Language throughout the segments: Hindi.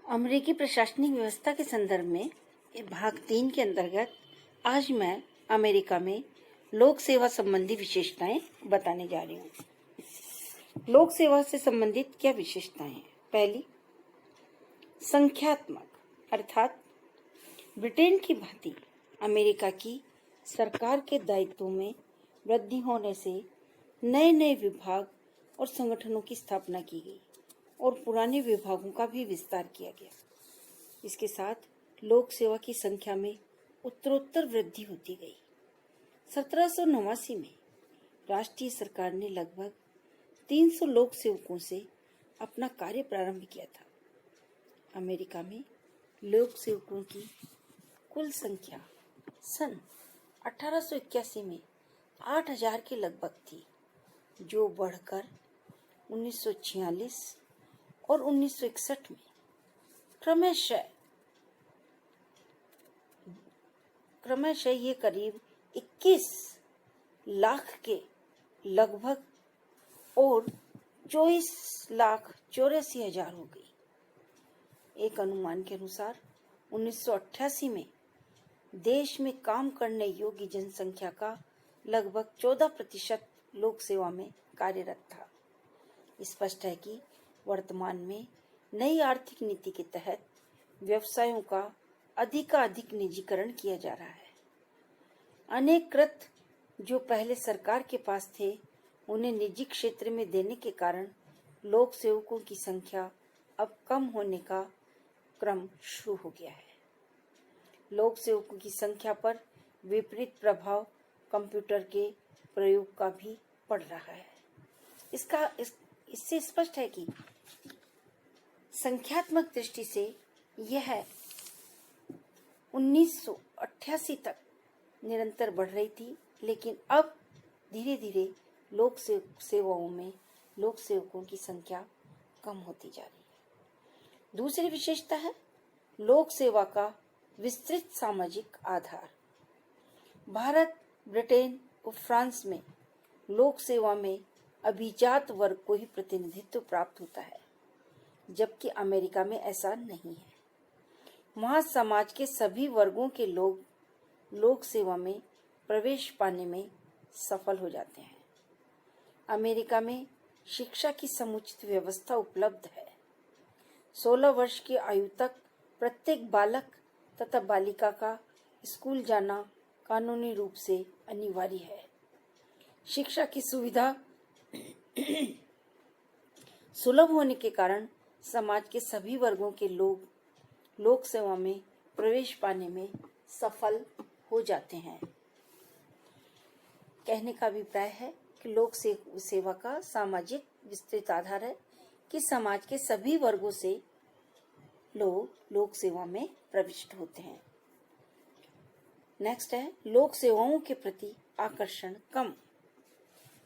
अमेरिकी प्रशासनिक व्यवस्था के संदर्भ में भाग 3 के अंतर्गत आज मैं अमेरिका में लोक सेवा संबंधी विशेषताएं बताने जा रही हूँ। लोक सेवा से संबंधित क्या विशेषताएं हैं? पहली, संख्यात्मक, अर्थात ब्रिटेन की भांति अमेरिका की सरकार के दायित्वों में वृद्धि होने से नए नए विभाग और संगठनों की स्थापना की गई और पुराने विभागों का भी विस्तार किया गया। इसके साथ लोक सेवा की संख्या में उत्तरोत्तर वृद्धि होती गई। 1789 में राष्ट्रीय सरकार ने लगभग 300 लोक सेवकों से अपना कार्य प्रारंभ किया था। अमेरिका में लोक सेवकों की कुल संख्या सन 1881 में 8000 के लगभग थी, जो बढ़कर 1946 और 1961 में क्रमशः ये करीब 21 लाख के लगभग और 24,84,000 हो गई। एक अनुमान के अनुसार 1988 में देश में काम करने योग्य जनसंख्या का लगभग 14% लोक सेवा में कार्यरत था। स्पष्ट है कि वर्तमान में नई आर्थिक नीति के तहत व्यवसायों का अधिकाधिक निजीकरण किया जा रहा है। अनेक कृत जो पहले सरकार के पास थे, उन्हें निजी क्षेत्र में देने के कारण लोक सेवकों की संख्या अब कम होने का क्रम शुरू हो गया है। लोक सेवकों की संख्या पर विपरीत प्रभाव कंप्यूटर के प्रयोग का भी पड़ रहा है। इससे स्पष्ट है कि संख्यात्मक दृष्टि से यह 1988 तक निरंतर बढ़ रही थी, लेकिन अब धीरे धीरे लोक सेवाओं में लोक सेवकों की संख्या कम होती जा रही है। दूसरी विशेषता है लोक सेवा का विस्तृत सामाजिक आधार। भारत, ब्रिटेन और फ्रांस में लोक सेवा में अभिजात वर्ग को ही प्रतिनिधित्व प्राप्त होता है, जबकि अमेरिका में ऐसा नहीं है। वहाँ समाज के सभी वर्गों के लोग लोक सेवा में प्रवेश पाने में सफल हो जाते हैं। अमेरिका में शिक्षा की समुचित व्यवस्था उपलब्ध है। 16 वर्ष की आयु तक प्रत्येक बालक तथा बालिका का स्कूल जाना कानूनी रूप से अनिवार्य है। शिक्षा की सुविधा सुलभ होने के कारण समाज के सभी वर्गों के लोग लोक सेवा में प्रवेश पाने में सफल हो जाते हैं। कहने का अभिप्राय है कि लोक सेवा का सामाजिक विस्तृत आधार है कि समाज के सभी वर्गों से लोग लोक सेवा में प्रविष्ट होते हैं। नेक्स्ट है लोक सेवाओं के प्रति आकर्षण कम।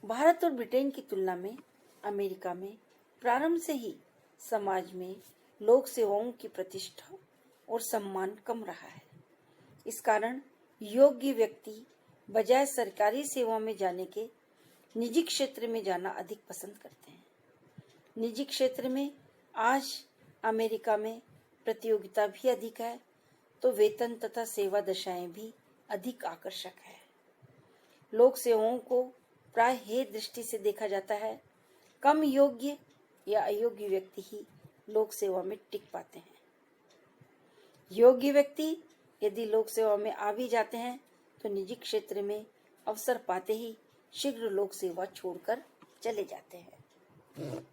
भारत और ब्रिटेन की तुलना में अमेरिका में प्रारंभ से ही समाज में लोक सेवाओं की प्रतिष्ठा और सम्मान कम रहा है। इस कारण योग्य व्यक्ति बजाय सरकारी सेवा में जाने के निजी क्षेत्र में जाना अधिक पसंद करते हैं। निजी क्षेत्र में आज अमेरिका में प्रतियोगिता भी अधिक है, तो वेतन तथा सेवा दशाएं भी अधिक आकर्षक है। लोक सेवाओं को प्राय हे दृष्टि से देखा जाता है, कम योग्य या अयोग्य व्यक्ति ही लोक सेवा में टिक पाते हैं। योग्य व्यक्ति यदि लोक सेवा में आ भी जाते हैं तो निजी क्षेत्र में अवसर पाते ही शीघ्र लोक सेवा छोड़कर चले जाते हैं।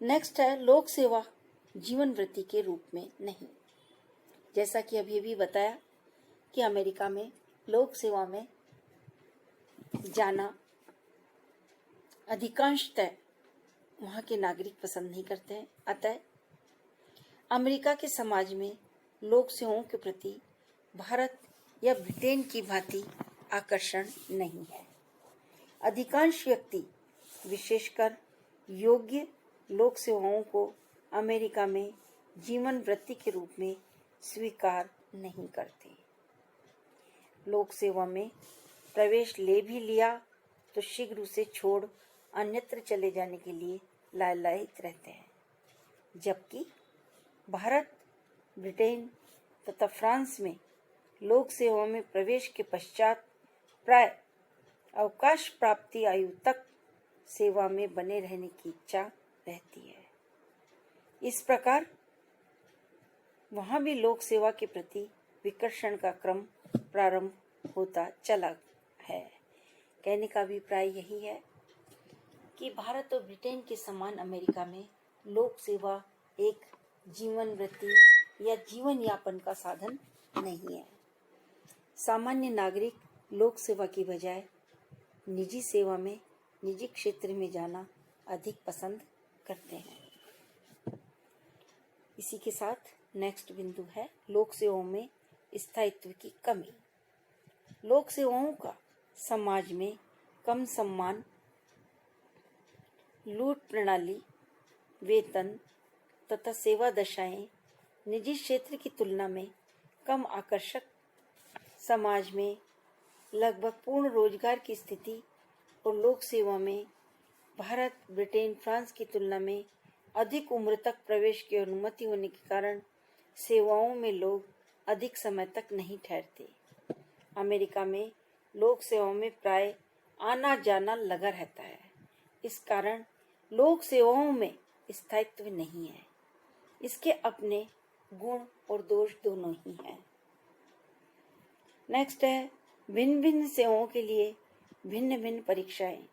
नेक्स्ट है लोक सेवा जीवन वृत्ति के रूप में नहीं। जैसा कि अभी बताया कि अमेरिका में लोक सेवा में जाना अधिकांशतः वहाँ के नागरिक पसंद नहीं करते हैं। अतः अमेरिका के समाज में लोक सेवाओं के प्रति भारत या ब्रिटेन की भांति आकर्षण नहीं है। अधिकांश व्यक्ति, विशेषकर योग्य, लोक सेवाओं को अमेरिका में जीवन वृत्ति के रूप में स्वीकार नहीं करते। लोक सेवा में प्रवेश ले भी लिया तो शीघ्र उसे छोड़ अन्यत्र चले जाने के लिए लालायित रहते हैं, जबकि भारत, ब्रिटेन तथा फ्रांस में लोक सेवा में प्रवेश के पश्चात प्राय अवकाश प्राप्ति आयु तक सेवा में बने रहने की इच्छा रहती है। इस प्रकार वहां भी लोक सेवा के प्रति विकर्षण का क्रम प्रारंभ होता चला है। कहने का अभिप्राय यही है कि भारत और ब्रिटेन के समान अमेरिका में लोक सेवा एक जीवन वृत्ति या जीवन यापन का साधन नहीं है। सामान्य नागरिक लोक सेवा की बजाय निजी सेवा में, निजी क्षेत्र में जाना अधिक पसंद करते हैं। इसी के साथ नेक्स्ट बिंदु है लोक सेवाओं में स्थायित्व की कमी। लोक सेवाओं का समाज में कम सम्मान, लूट प्रणाली, वेतन तथा सेवा दशाएं निजी क्षेत्र की तुलना में कम आकर्षक, समाज में लगभग पूर्ण रोजगार की स्थिति और लोक सेवा में भारत, ब्रिटेन, फ्रांस की तुलना में अधिक उम्र तक प्रवेश की अनुमति होने के कारण सेवाओं में लोग अधिक समय तक नहीं ठहरते। अमेरिका में लोक सेवाओं में प्राय आना जाना लगा रहता है। इस कारण लोक सेवाओं में स्थायित्व नहीं है। इसके अपने गुण और दोष दोनों ही हैं। नेक्स्ट है भिन्न भिन्न सेवाओं के लिए भिन्न भिन्न परीक्षाएं।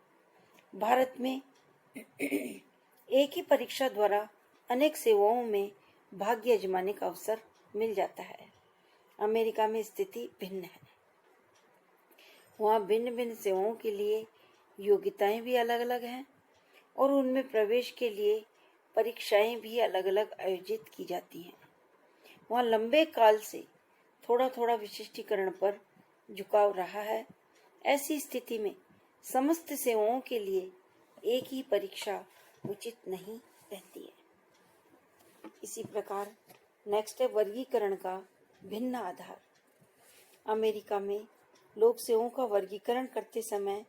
भारत में एक ही परीक्षा द्वारा अनेक सेवाओं में भाग्य आजमाने का अवसर मिल जाता है। अमेरिका में स्थिति भिन्न है। वहाँ भिन्न भिन्न सेवाओं के लिए योग्यताएं भी अलग अलग हैं और उनमें प्रवेश के लिए परीक्षाएं भी अलग अलग आयोजित की जाती हैं। वहाँ लंबे काल से थोड़ा थोड़ा विशिष्टीकरण पर झुकाव रहा है। ऐसी स्थिति में समस्त सेवाओं के लिए एक ही परीक्षा उचित नहीं रहती है। इसी प्रकार नेक्स्ट है वर्गीकरण का भिन्न आधार। अमेरिका में लोक सेवाओं का वर्गीकरण करते समय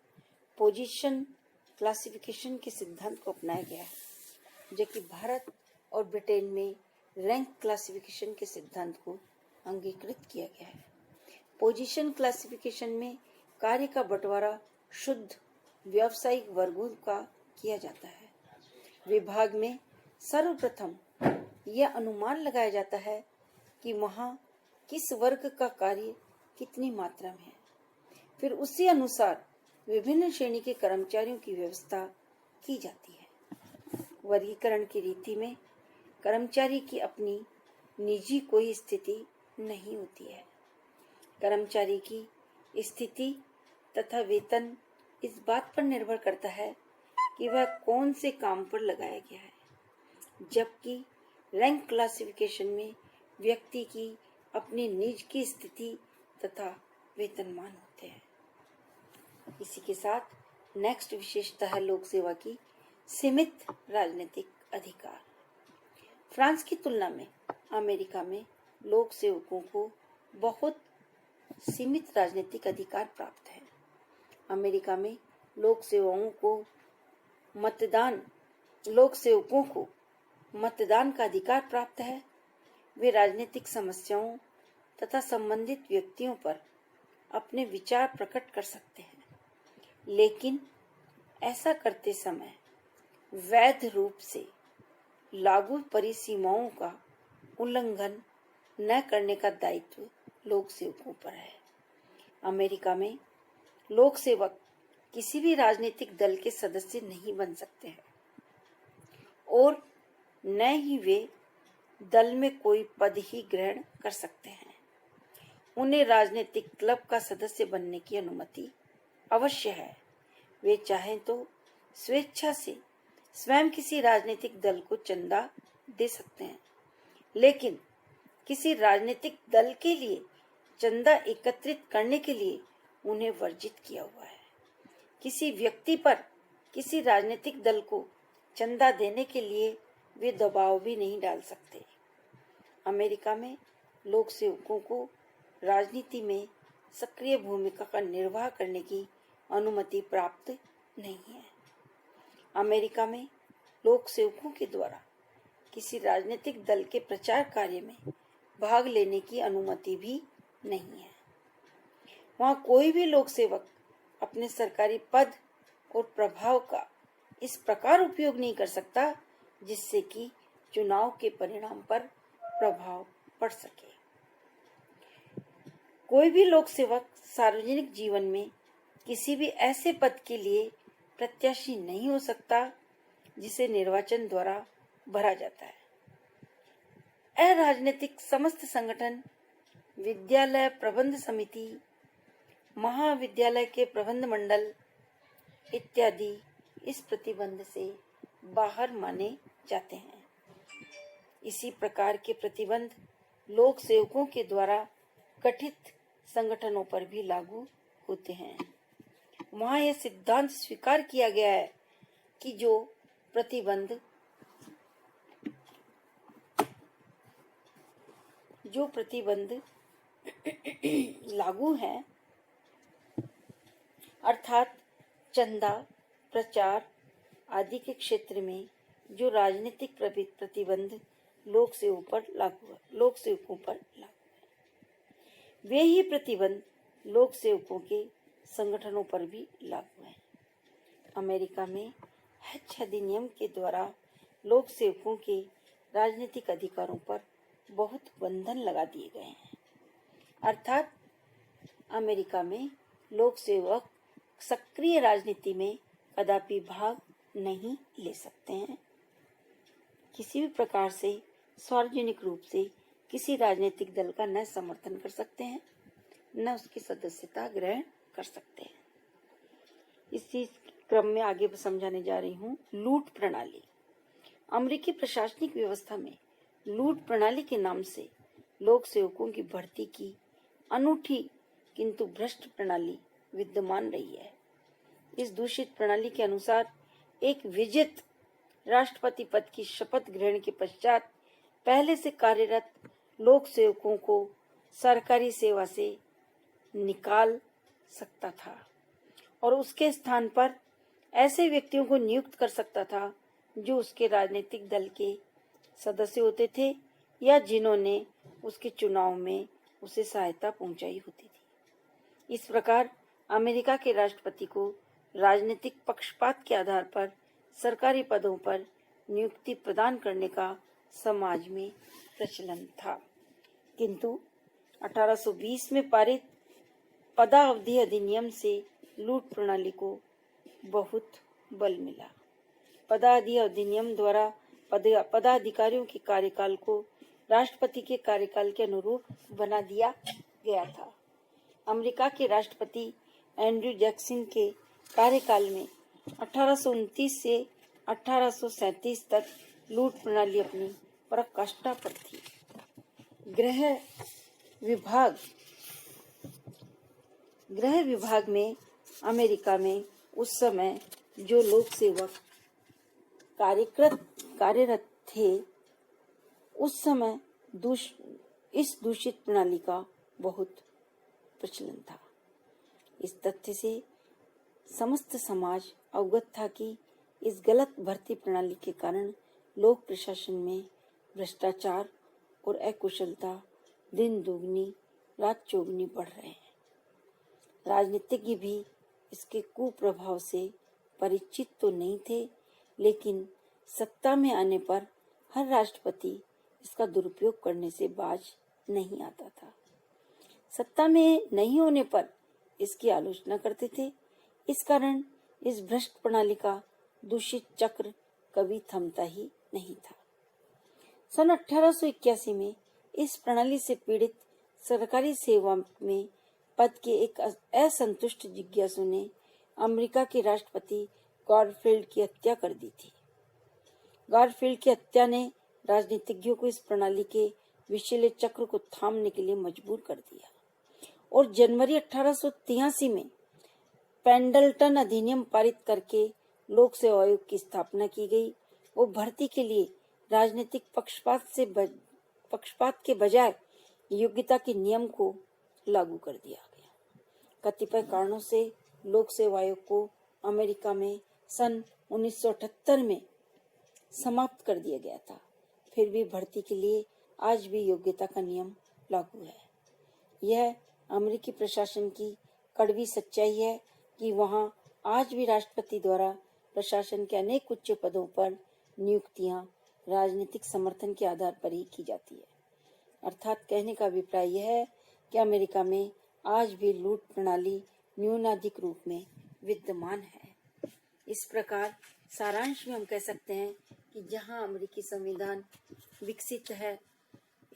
पोजीशन क्लासिफिकेशन के सिद्धांत को अपनाया गया है, जबकि भारत और ब्रिटेन में रैंक क्लासिफिकेशन के सिद्धांत को अंगीकृत किया गया है। पोजीशन क्लासिफिकेशन में कार्य का बंटवारा शुद्ध व्यावसायिक वर्गों का किया जाता है। विभाग में सर्वप्रथम यह अनुमान लगाया जाता है कि वहाँ किस वर्ग का कार्य कितनी मात्रा में है। फिर उसी अनुसार विभिन्न श्रेणी के कर्मचारियों की व्यवस्था की जाती है। वर्गीकरण की रीति में कर्मचारी की अपनी निजी कोई स्थिति नहीं होती है। कर्मचारी की स्थिति तथा वेतन इस बात पर निर्भर करता है कि वह कौन से काम पर लगाया गया है, जबकि रैंक क्लासिफिकेशन में व्यक्ति की अपनी निज की स्थिति तथा वेतनमान होते हैं। इसी के साथ नेक्स्ट विशेषता है लोक सेवा की सीमित राजनीतिक अधिकार। फ्रांस की तुलना में अमेरिका में लोक सेवकों को बहुत सीमित राजनीतिक अधिकार प्राप्त है। अमेरिका में लोक सेवकों को मतदान का अधिकार प्राप्त है। वे राजनीतिक समस्याओं तथा संबंधित व्यक्तियों पर अपने विचार प्रकट कर सकते हैं, लेकिन ऐसा करते समय वैध रूप से लागू परिसीमाओं का उल्लंघन न करने का दायित्व लोक सेवकों पर है। अमेरिका में लोक सेवक किसी भी राजनीतिक दल के सदस्य नहीं बन सकते हैं और न ही वे दल में कोई पद ही ग्रहण कर सकते हैं। उन्हें राजनीतिक क्लब का सदस्य बनने की अनुमति अवश्य है। वे चाहें तो स्वेच्छा से स्वयं किसी राजनीतिक दल को चंदा दे सकते हैं, लेकिन किसी राजनीतिक दल के लिए चंदा एकत्रित करने के लिए उन्हें वर्जित किया हुआ है। किसी व्यक्ति पर किसी राजनीतिक दल को चंदा देने के लिए वे दबाव भी नहीं डाल सकते। अमेरिका में लोक सेवकों को राजनीति में सक्रिय भूमिका का निर्वाह करने की अनुमति प्राप्त नहीं है। अमेरिका में लोक सेवकों के द्वारा किसी राजनीतिक दल के प्रचार कार्य में भाग लेने की अनुमति भी नहीं है। वहां कोई भी लोक सेवक अपने सरकारी पद और प्रभाव का इस प्रकार उपयोग नहीं कर सकता जिससे कि चुनाव के परिणाम पर प्रभाव पड़ सके। कोई भी लोक सेवक सार्वजनिक जीवन में किसी भी ऐसे पद के लिए प्रत्याशी नहीं हो सकता जिसे निर्वाचन द्वारा भरा जाता है। अराजनीतिक समस्त संगठन, विद्यालय प्रबंध समिति, महाविद्यालय के प्रबंध मंडल इत्यादि इस प्रतिबंध से बाहर माने जाते हैं। इसी प्रकार के प्रतिबंध लोक सेवकों के द्वारा गठित संगठनों पर भी लागू होते हैं। वहां यह सिद्धांत स्वीकार किया गया है कि जो प्रतिबंध लागू है, अर्थात चंदा, प्रचार आदि के क्षेत्र में जो राजनीतिक प्रतिबंध लोक सेवकों पर लागू है, वे ही प्रतिबंध लोक सेवकों के संगठनों पर भी लागू है। अमेरिका में हज अधिनियम के द्वारा लोक सेवकों के राजनीतिक अधिकारों पर बहुत बंधन लगा दिए गए हैं। अर्थात अमेरिका में लोक सेवक सक्रिय राजनीति में कदापि भाग नहीं ले सकते हैं। किसी भी प्रकार से सार्वजनिक रूप से किसी राजनीतिक दल का न समर्थन कर सकते हैं, न उसकी सदस्यता ग्रहण कर सकते हैं। इसी क्रम में आगे समझाने जा रही हूँ लूट प्रणाली। अमेरिकी प्रशासनिक व्यवस्था में लूट प्रणाली के नाम से लोक सेवकों की भर्ती की अनूठी किंतु भ्रष्ट प्रणाली विद्यमान रही है। इस दूषित प्रणाली के अनुसार एक विजित राष्ट्रपति पद की शपथ ग्रहण के पश्चात पहले से कार्यरत लोक सेवकों को सरकारी सेवा से निकाल सकता था और उसके स्थान पर ऐसे व्यक्तियों को नियुक्त कर सकता था जो उसके राजनीतिक दल के सदस्य होते थे या जिन्होंने उसके चुनाव में उसे सहायता पहुंचाई होती थी। इस प्रकार अमेरिका के राष्ट्रपति को राजनीतिक पक्षपात के आधार पर सरकारी पदों पर नियुक्ति प्रदान करने का समाज में प्रचलन था, किंतु 1820 में पारित पदावधि अधिनियम से लूट प्रणाली को बहुत बल मिला। पदावधि अधिनियम द्वारा पदाधिकारियों के कार्यकाल को राष्ट्रपति के कार्यकाल के अनुरूप बना दिया गया था। अमेरिका के राष्ट्रपति एंड्रयू जैक्सन के कार्यकाल में 1829 से 1837 तक लूट प्रणाली अपनी पराकाष्ठा पर थी। गृह विभाग में अमेरिका में उस समय जो लोक सेवक कार्यरत थे, उस समय इस दूषित प्रणाली का बहुत प्रचलन था। इस तथ्य से समस्त समाज अवगत था कि इस गलत भर्ती प्रणाली के कारण लोक प्रशासन में भ्रष्टाचार और अकुशलता दिन दुगनी रात चौगुनी बढ़ रहे हैं। राजनीतिज्ञ भी इसके कुप्रभाव से परिचित तो नहीं थे, लेकिन सत्ता में आने पर हर राष्ट्रपति इसका दुरुपयोग करने से बाज नहीं आता था। सत्ता में नहीं होने पर इसकी आलोचना करते थे। इस कारण इस भ्रष्ट प्रणाली का दूषित चक्र कभी थमता ही नहीं था। सन 1881 में इस प्रणाली से पीड़ित सरकारी सेवा में पद के एक असंतुष्ट जिज्ञासु ने अमेरिका के राष्ट्रपति गारफील्ड की हत्या कर दी थी। गारफील्ड की हत्या ने राजनीतिज्ञों को इस प्रणाली के विषैले चक्र को थामने के लिए मजबूर कर दिया और जनवरी 1883 में पेंडल्टन अधिनियम पारित करके लोक सेवा आयोग की स्थापना की गई और भर्ती के लिए राजनीतिक पक्षपात के बजाय योग्यता के नियम को लागू कर दिया गया। कतिपय कारणों से लोक सेवा आयोग को अमेरिका में सन 1978 में समाप्त कर दिया गया था, फिर भी भर्ती के लिए आज भी योग्यता का नियम लागू है। यह अमेरिकी प्रशासन की कड़वी सच्चाई है कि वहां आज भी राष्ट्रपति द्वारा प्रशासन के अनेक उच्च पदों पर नियुक्तियां राजनीतिक समर्थन के आधार पर ही की जाती है। अर्थात कहने का अभिप्राय यह है कि अमेरिका में आज भी लूट प्रणाली न्यूनाधिक रूप में विद्यमान है। इस प्रकार सारांश में हम कह सकते हैं कि जहां अमेरिकी संविधान विकसित है,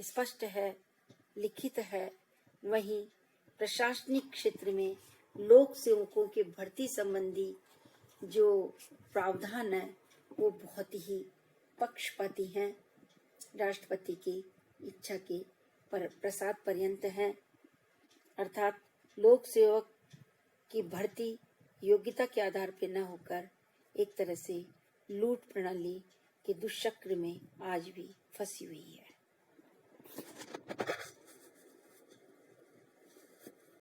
स्पष्ट है, लिखित है, वहीं प्रशासनिक क्षेत्र में लोक सेवकों के भर्ती संबंधी जो प्रावधान है वो बहुत ही पक्षपाती हैं, राष्ट्रपति की इच्छा के प्रसाद पर्यंत हैं। अर्थात लोक सेवक की भर्ती योग्यता के आधार पर न होकर एक तरह से लूट प्रणाली के दुष्चक्र में आज भी फंसी हुई है।